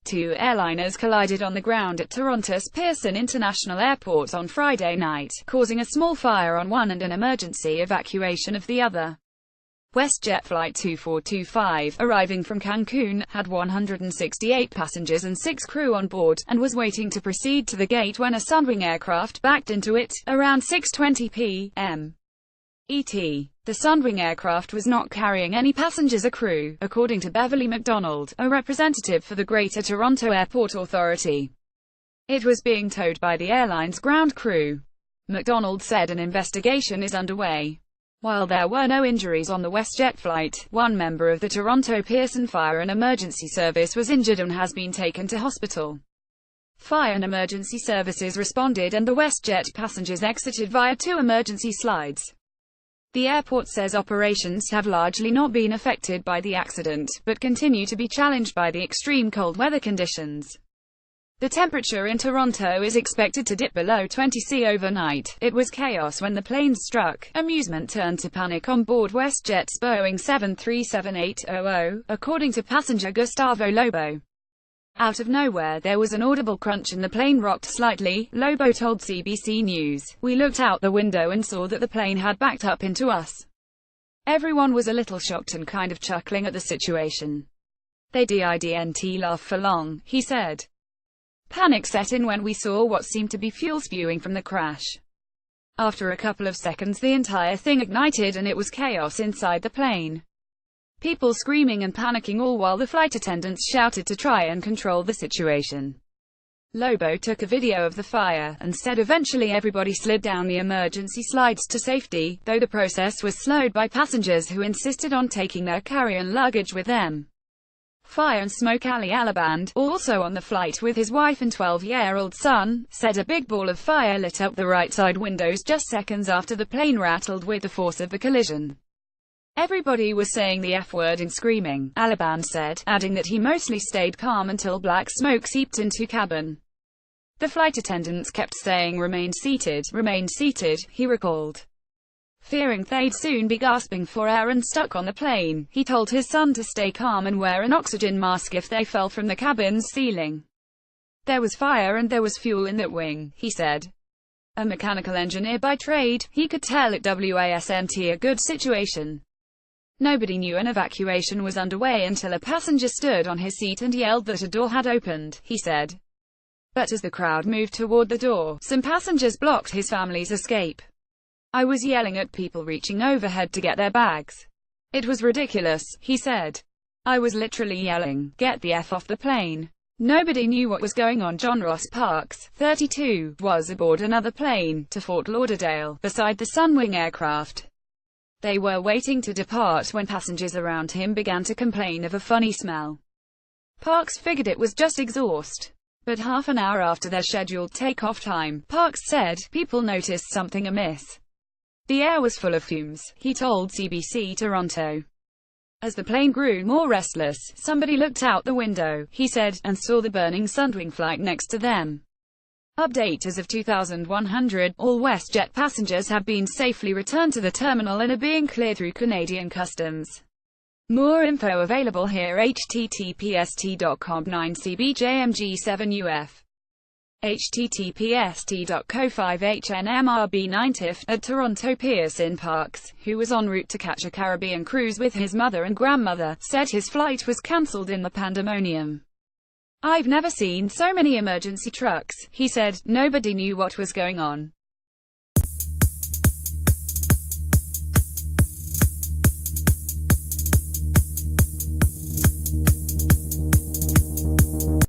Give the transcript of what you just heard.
Two airliners collided on the ground at Toronto's Pearson International Airport on Friday night, causing a small fire on one and an emergency evacuation of the other. WestJet Flight 2425, arriving from Cancun, had 168 passengers and 6 crew on board, and was waiting to proceed to the gate when a Sunwing aircraft backed into it, around 6:20 p.m. ET. The Sunwing aircraft was not carrying any passengers or crew, according to Beverly McDonald, a representative for the Greater Toronto Airport Authority. It was being towed by the airline's ground crew. McDonald said an investigation is underway. While there were no injuries on the WestJet flight, one member of the Toronto Pearson Fire and Emergency Service was injured and has been taken to hospital. Fire and emergency services responded and the WestJet passengers exited via 2 emergency slides. The airport says operations have largely not been affected by the accident, but continue to be challenged by the extreme cold weather conditions. The temperature in Toronto is expected to dip below 20 C overnight. It was chaos when the planes struck. Amusement turned to panic on board WestJet's Boeing 737-800, according to passenger Gustavo Lobo. Out of nowhere, there was an audible crunch and the plane rocked slightly, Lobo told CBC News. We looked out the window and saw that the plane had backed up into us. Everyone was a little shocked and kind of chuckling at the situation. They didn't laugh for long, he said. Panic set in when we saw what seemed to be fuel spewing from the crash. After a couple of seconds the entire thing ignited and it was chaos inside the plane. People screaming and panicking all while the flight attendants shouted to try and control the situation. Lobo took a video of the fire, and said eventually everybody slid down the emergency slides to safety, though the process was slowed by passengers who insisted on taking their carry-on luggage with them. Fire and Smoke Ali Alaband, also on the flight with his wife and 12-year-old son, said a big ball of fire lit up the right side windows just seconds after the plane rattled with the force of the collision. Everybody was saying the F-word and screaming, Alaband said, adding that he mostly stayed calm until black smoke seeped into cabin. The flight attendants kept saying remain seated, he recalled. Fearing they'd soon be gasping for air and stuck on the plane, he told his son to stay calm and wear an oxygen mask if they fell from the cabin's ceiling. There was fire and there was fuel in that wing, he said. A mechanical engineer by trade, he could tell it wasn't a good situation. Nobody knew an evacuation was underway until a passenger stood on his seat and yelled that a door had opened, he said. But as the crowd moved toward the door, some passengers blocked his family's escape. I was yelling at people reaching overhead to get their bags. It was ridiculous, he said. I was literally yelling, get the F off the plane. Nobody knew what was going on. John Ross Parks, 32, was aboard another plane, to Fort Lauderdale, beside the Sunwing aircraft. They were waiting to depart when passengers around him began to complain of a funny smell. Parks figured it was just exhaust. But half an hour after their scheduled takeoff time, Parks said, people noticed something amiss. The air was full of fumes, he told CBC Toronto. As the plane grew more restless, somebody looked out the window, he said, and saw the burning Sunwing flight next to them. Update: as of 2100, all WestJet passengers have been safely returned to the terminal and are being cleared through Canadian Customs. More info available here. https://t.com/9cbjmg7uf https://t.co5hnmrb9tif at Toronto. Pearson Parks, who was en route to catch a Caribbean cruise with his mother and grandmother, said his flight was cancelled in the pandemonium. I've never seen so many emergency trucks, he said. Nobody knew what was going on.